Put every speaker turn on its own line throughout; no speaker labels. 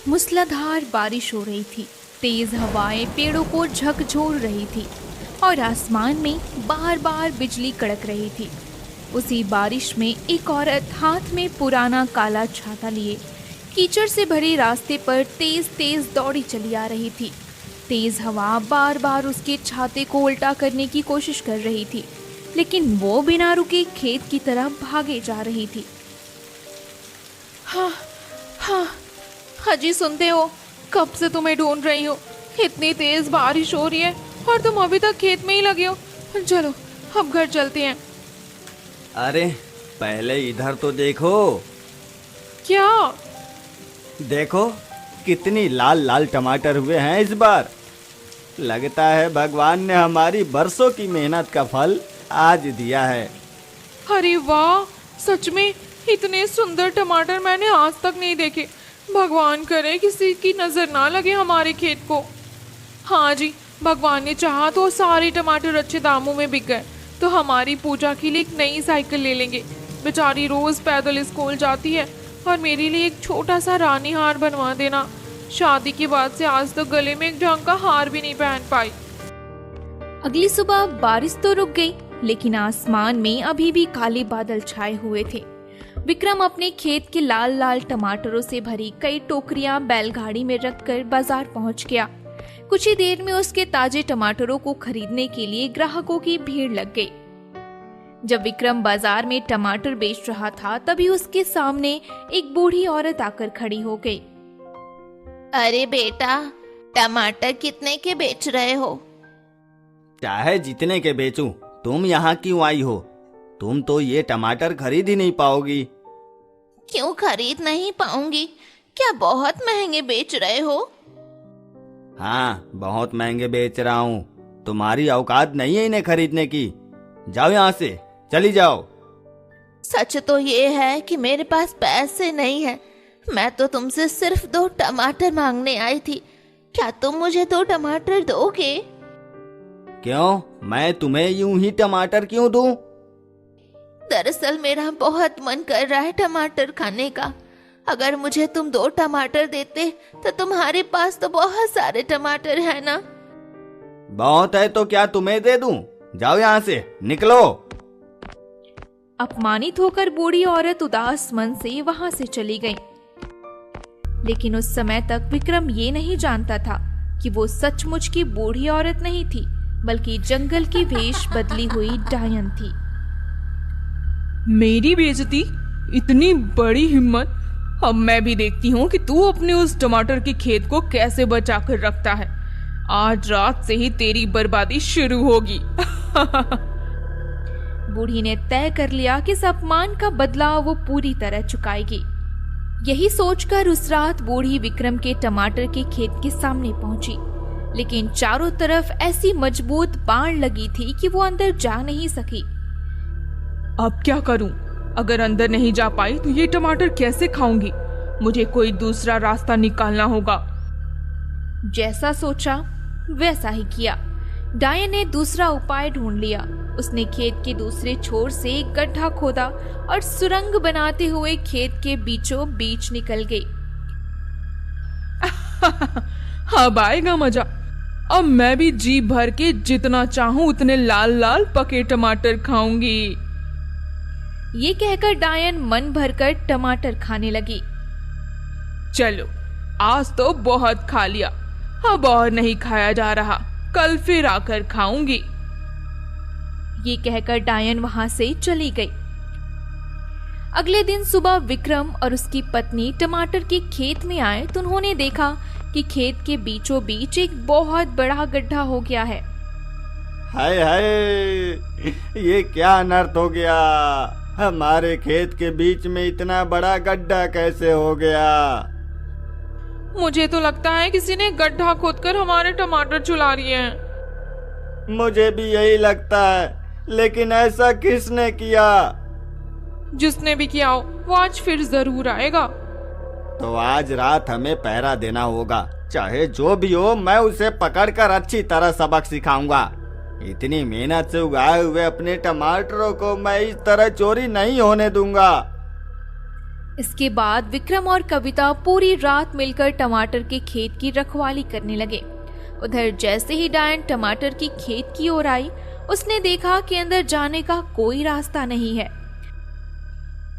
मूसलाधार बारिश हो रही थी। तेज हवाएं पेड़ों को झकझोर रही थी और आसमान में बार बार बिजली कड़क रही थी। उसी बारिश में एक औरत हाथ में पुराना काला छाता लिए कीचड़ से भरे रास्ते पर तेज तेज दौड़ी चली आ रही थी। तेज हवा बार बार उसके छाते को उल्टा करने की कोशिश कर रही थी, लेकिन वो बिना रुके खेत की तरफ भागे जा रही थी। हाँ हाँ हाँ जी, सुनते हो? कब से तुम्हें ढूंढ रही हूँ। इतनी तेज बारिश हो रही है और तुम अभी तक खेत में ही लगे हो। चलो अब घर चलते हैं।
अरे पहले इधर तो देखो।
क्या?
देखो कितनी लाल लाल टमाटर हुए हैं इस बार। लगता है भगवान ने हमारी बरसों की मेहनत का फल आज दिया है।
अरे वाह, सच में इतने सुंदर टमाटर मैंने आज तक नहीं देखे। भगवान करे किसी की नजर ना लगे हमारे खेत को। हाँ जी, भगवान ने चाहा तो सारे टमाटर अच्छे दामों में बिक गए तो हमारी पूजा के लिए एक नई साइकिल ले लेंगे। बेचारी रोज पैदल स्कूल जाती है और मेरे लिए एक छोटा सा रानी हार बनवा देना। शादी के बाद से आज तक गले में एक ढंग का हार भी नहीं पहन पाई। अगली सुबह बारिश तो रुक गई, लेकिन आसमान में अभी भी काले बादल छाए हुए थे। विक्रम अपने खेत के लाल लाल टमाटरों से भरी कई टोकरियां बैलगाड़ी में रखकर बाजार पहुंच गया। कुछ ही देर में उसके ताजे टमाटरों को खरीदने के लिए ग्राहकों की भीड़ लग गई। जब विक्रम बाजार में टमाटर बेच रहा था, तभी उसके सामने एक बूढ़ी औरत आकर खड़ी हो गई।
अरे बेटा, टमाटर कितने के बेच रहे हो?
चाहे जितने के बेचूं, तुम यहाँ क्यों आई हो? तुम तो ये टमाटर खरीद ही नहीं पाओगी।
क्यों खरीद नहीं पाऊंगी? क्या बहुत महंगे बेच रहे हो?
हाँ, बहुत महंगे बेच रहा हूँ। तुम्हारी औकात नहीं है इन्हें खरीदने की। जाओ यहाँ से, चली जाओ।
सच तो ये है कि मेरे पास पैसे नहीं है। मैं तो तुमसे सिर्फ 2 टमाटर मांगने आई थी। क्या तुम मुझे 2 टमाटर दोगे?
क्यों? मैं तुम्हें यूं ही टमाटर क्यों दूं?
दरअसल मेरा बहुत मन कर रहा है टमाटर खाने का। अगर मुझे तुम 2 टमाटर देते तो तुम्हारे पास तो बहुत सारे टमाटर है ना।
बहुत है तो क्या तुम्हें दे दूं? जाओ यहाँ से, निकलो।
अपमानित होकर बूढ़ी औरत उदास मन से वहां से चली गई। लेकिन उस समय तक विक्रम ये नहीं जानता था कि वो सचमुच की बूढ़ी औरत नहीं थी, बल्कि जंगल की वेश बदली हुई डायन थी।
मेरी बेइज्जती? इतनी बड़ी हिम्मत! अब मैं भी देखती हूँ कि तू अपने उस टमाटर के खेत को कैसे बचा कर रखता है। आज रात से ही तेरी बर्बादी शुरू होगी।
बूढ़ी ने तय कर लिया कि इस अपमान का बदला वो पूरी तरह चुकाएगी। यही सोचकर उस रात बूढ़ी विक्रम के टमाटर के खेत के सामने पहुंची, लेकिन चारों तरफ ऐसी मजबूत बाड़ लगी थी कि वो अंदर जा नहीं सकी।
अब क्या करूं? अगर अंदर नहीं जा पाई तो ये टमाटर कैसे खाऊंगी? मुझे कोई दूसरा रास्ता निकालना होगा।
जैसा सोचा वैसा ही किया। डायन ने दूसरा उपाय ढूंढ लिया। उसने खेत के दूसरे छोर से एक गड्ढा खोदा और सुरंग बनाते हुए खेत के बीचों बीच निकल गई।
अब आएगा मजा। अब मैं भी जी भर के जितना चाहूं उतने लाल लाल पके टमाटर खाऊंगी।
ये कहकर डायन मन भरकर टमाटर खाने लगी।
चलो, आज तो बहुत खा लिया, अब और नहीं खाया जा रहा। कल फिर आकर खाऊंगी।
ये कहकर डायन वहां से चली गई। अगले दिन सुबह विक्रम और उसकी पत्नी टमाटर के खेत में आए तो उन्होंने देखा कि खेत के बीचों बीच एक बहुत बड़ा गड्ढा हो गया है।
हाय हाय, ये क्या अनर्थ हो गया? हमारे खेत के बीच में इतना बड़ा गड्ढा कैसे हो गया?
मुझे तो लगता है किसी ने गड्ढा खोदकर हमारे टमाटर चुरा लिए हैं।
मुझे भी यही लगता है, लेकिन ऐसा किसने किया?
जिसने भी किया हो वो आज फिर जरूर आएगा।
तो आज रात हमें पहरा देना होगा। चाहे जो भी हो, मैं उसे पकड़कर अच्छी तरह सबक सिखाऊंगा। इतनी मेहनत से उगाए हुए अपने टमाटरों को मैं इस तरह चोरी नहीं होने दूंगा।
इसके बाद विक्रम और कविता पूरी रात मिलकर टमाटर के खेत की रखवाली करने लगे। उधर जैसे ही डायन टमाटर की खेत की ओर आई, उसने देखा कि अंदर जाने का कोई रास्ता नहीं है।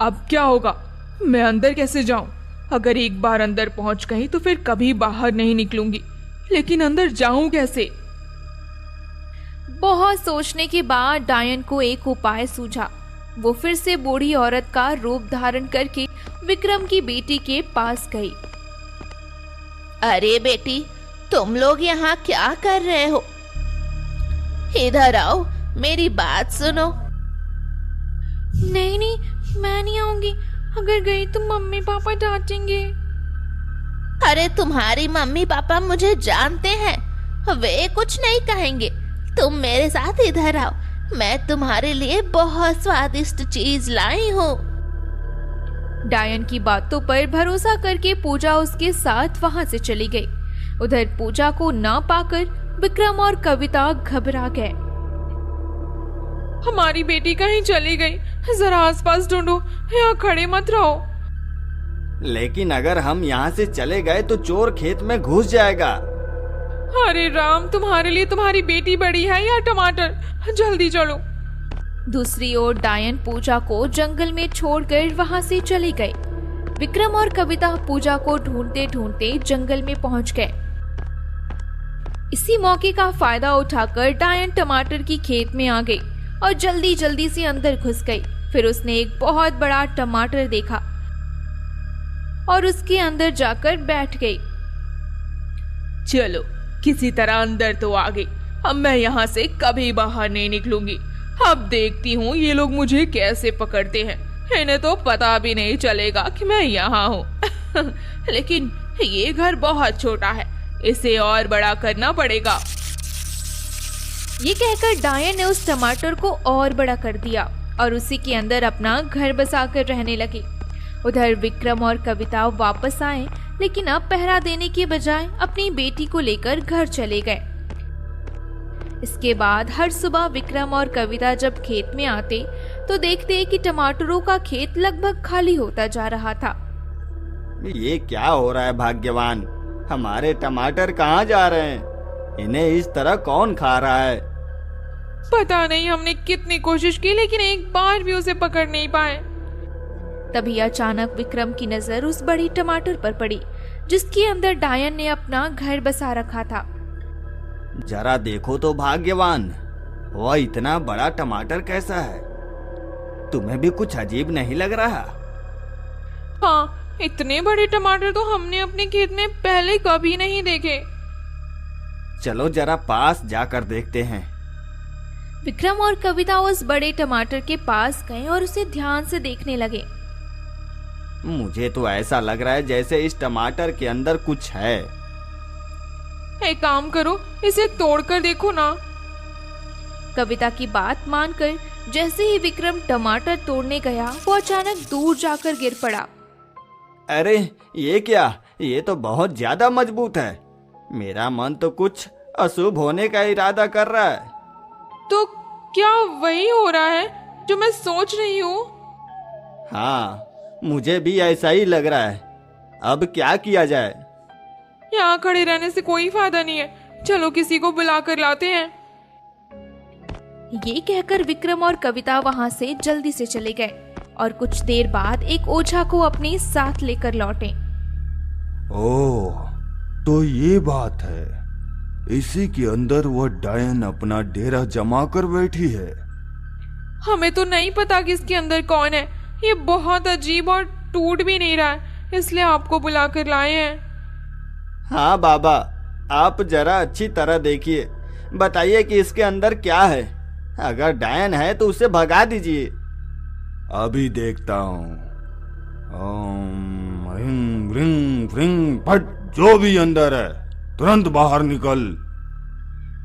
अब क्या होगा? मैं अंदर कैसे जाऊं? अगर एक बार अंदर पहुंच गई तो फिर कभी बाहर नहीं निकलूंगी, लेकिन अंदर जाऊं कैसे?
बहुत सोचने के बाद डायन को एक उपाय सूझा। वो फिर से बूढ़ी औरत का रूप धारण करके विक्रम की बेटी के पास गई।
अरे बेटी, तुम लोग यहाँ क्या कर रहे हो? इधर आओ, मेरी बात सुनो।
नहीं नहीं, मैं नहीं आऊंगी। अगर गई तो मम्मी पापा डांटेंगे।
अरे तुम्हारी मम्मी पापा मुझे जानते हैं, वे कुछ नहीं कहेंगे। तुम मेरे साथ इधर आओ, मैं तुम्हारे लिए बहुत स्वादिष्ट चीज लाई हूँ।
डायन की बातों पर भरोसा करके पूजा उसके साथ वहां से चली गई। उधर पूजा को ना पाकर विक्रम और कविता घबरा गए।
हमारी बेटी कहीं चली गई, जरा आसपास ढूंढो, यहाँ खड़े मत रहो।
लेकिन अगर हम यहाँ से चले गए तो चोर खेत में घुस जाएगा।
अरे राम, तुम्हारे लिए तुम्हारी बेटी बड़ी है या टमाटर? जल्दी चलो।
दूसरी ओर डायन पूजा को जंगल में छोड़कर वहां से चली गई। विक्रम और कविता पूजा को ढूंढते ढूंढते जंगल में पहुंच गए। इसी मौके का फायदा उठाकर डायन टमाटर की खेत में आ गई और जल्दी जल्दी से अंदर घुस गई। फिर उसने एक बहुत बड़ा टमाटर देखा और उसके अंदर जाकर बैठ गई।
चलो, किसी तरह अंदर तो आ गई। अब मैं यहाँ से कभी बाहर नहीं निकलूंगी। अब देखती हूँ ये लोग मुझे कैसे पकड़ते हैं। इन्हें तो पता भी नहीं चलेगा कि मैं यहाँ हूँ। लेकिन ये घर बहुत छोटा है, इसे और बड़ा करना पड़ेगा।
ये कहकर डायन ने उस टमाटर को और बड़ा कर दिया और उसी के अंदर अपना घर बसाकर रहने लगी। उधर विक्रम और कविता वापस आए, लेकिन अब पहरा देने के बजाय अपनी बेटी को लेकर घर चले गए। इसके बाद हर सुबह विक्रम और कविता जब खेत में आते तो देखते कि टमाटरों का खेत लगभग खाली होता जा रहा था।
ये क्या हो रहा है भाग्यवान? हमारे टमाटर कहाँ जा रहे हैं? इन्हें इस तरह कौन खा रहा है?
पता नहीं, हमने कितनी कोशिश की लेकिन एक बार भी उसे पकड़ नहीं पाए।
तभी अचानक विक्रम की नजर उस बड़ी टमाटर पर पड़ी जिसके अंदर डायन ने अपना घर बसा रखा था।
जरा देखो तो भाग्यवान, वह इतना बड़ा टमाटर कैसा है? तुम्हें भी कुछ अजीब नहीं लग रहा?
हाँ, इतने बड़े टमाटर तो हमने अपने खेत में पहले कभी नहीं देखे।
चलो जरा पास जाकर देखते हैं।
विक्रम और कविता उस बड़े टमाटर के पास गए और उसे ध्यान से देखने लगे।
मुझे तो ऐसा लग रहा है जैसे इस टमाटर के अंदर कुछ है।
एक काम करो, इसे तोड़कर देखो ना।
कविता की बात मानकर जैसे ही विक्रम टमाटर तोड़ने गया, वो अचानक दूर जाकर गिर पड़ा।
अरे ये क्या? ये तो बहुत ज्यादा मजबूत है। मेरा मन तो कुछ अशुभ होने का इरादा कर रहा है।
तो क्या वही हो रहा है जो मैं सोच रही हूँ?
हाँ, मुझे भी ऐसा ही लग रहा है। अब क्या किया जाए?
यहाँ खड़े रहने से कोई फायदा नहीं है, चलो किसी को बुला कर लाते हैं।
ये कहकर विक्रम और कविता वहां से जल्दी से चले गए और कुछ देर बाद एक ओझा को अपने साथ लेकर लौटे।
ओह, तो ये बात है। इसी के अंदर वह डायन अपना डेरा जमा कर बैठी है।
हमें तो नहीं पता कि इसके अंदर कौन है। ये बहुत अजीब और टूट भी नहीं रहा है, इसलिए आपको बुला कर लाए हैं।
हाँ बाबा, आप जरा अच्छी तरह देखिए, बताइए कि इसके अंदर क्या है। अगर डायन है तो उसे भगा दीजिए।
अभी देखता हूँ। ओम ह्रीं ह्रीं ह्रीं फट, जो भी अंदर है तुरंत बाहर निकल।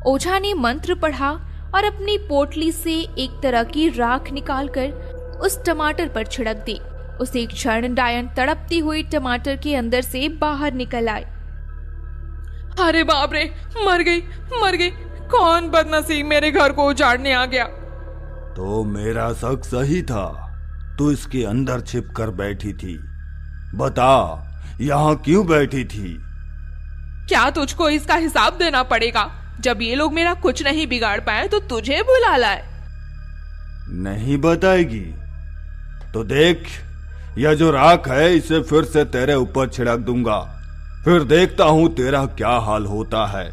ओझा ने मंत्र पढ़ा और अपनी पोटली से एक तरह की राख निकालकर उस टमाटर पर छिड़क दी। उसी क्षण डायन तड़पती हुई टमाटर के अंदर से बाहर निकल आए।
अरे बाप रे, मर गई मर गई। कौन बदनसीब मेरे घर को उजाड़ने आ गया।
तो मेरा शक सही था, तू इसके अंदर छिप कर बैठी थी। बता, यहाँ क्यों बैठी थी?
क्या तुझको इसका हिसाब देना पड़ेगा? जब ये लोग मेरा कुछ नहीं बिगाड़ पाए तो तुझे बुला लाए।
नहीं बताएगी तो देख, यह जो राख है इसे फिर से तेरे ऊपर छिड़क दूंगा, फिर देखता हूँ तेरा क्या हाल होता है।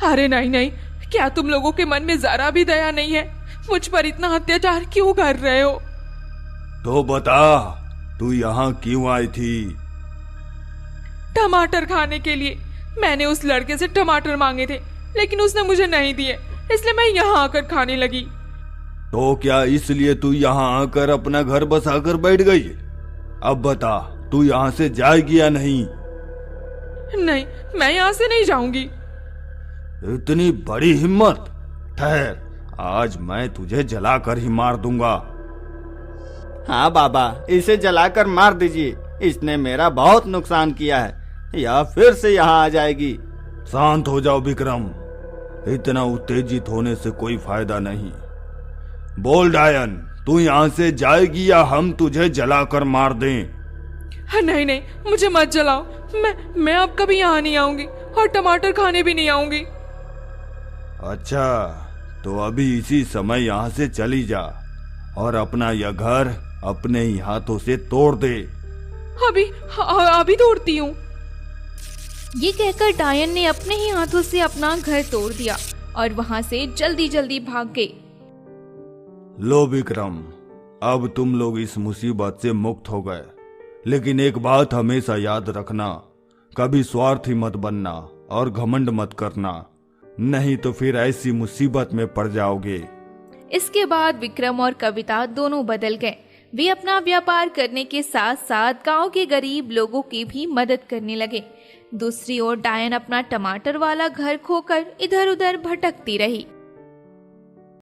अरे नहीं नहीं, क्या तुम लोगों के मन में जरा भी दया नहीं है? मुझ पर इतना अत्याचार क्यों कर रहे हो?
तो बता, तू यहाँ क्यों आई थी?
टमाटर खाने के लिए। मैंने उस लड़के से टमाटर मांगे थे, लेकिन उसने मुझे नहीं दिए, इसलिए मैं यहाँ आकर खाने लगी।
तो क्या इसलिए तू यहाँ आकर अपना घर बसाकर बैठ गई? अब बता, तू यहाँ से जाएगी या नहीं?
नहीं, मैं यहाँ से नहीं जाऊंगी।
इतनी बड़ी हिम्मत! ठहर, आज मैं तुझे जलाकर ही मार दूंगा।
हाँ बाबा, इसे जलाकर मार दीजिए, इसने मेरा बहुत नुकसान किया है, यह फिर से यहाँ आ जाएगी।
शांत हो जाओ विक्रम, इतना उत्तेजित होने से कोई फायदा नहीं। बोल डायन, तू यहाँ से जाएगी या हम तुझे जलाकर मार दें?
नहीं नहीं, मुझे मत जलाओ। मैं अब कभी यहाँ नहीं आऊंगी और टमाटर खाने भी नहीं आऊंगी।
अच्छा, तो अभी इसी समय यहाँ से चली जा और अपना यह घर अपने ही हाथों से तोड़ दे।
अभी तोड़ती हूँ।
ये कहकर डायन ने अपने ही हाथों से अपना घर तोड़ दिया और वहां से जल्दी जल्दी भाग गई।
लो विक्रम, अब तुम लोग इस मुसीबत से मुक्त हो गए, लेकिन एक बात हमेशा याद रखना, कभी स्वार्थी मत बनना और घमंड मत करना, नहीं तो फिर ऐसी मुसीबत में पड़ जाओगे।
इसके बाद विक्रम और कविता दोनों बदल गए। वे अपना व्यापार करने के साथ साथ गांव के गरीब लोगों की भी मदद करने लगे। दूसरी ओर डायन अपना टमाटर वाला घर खोकर इधर उधर भटकती रही।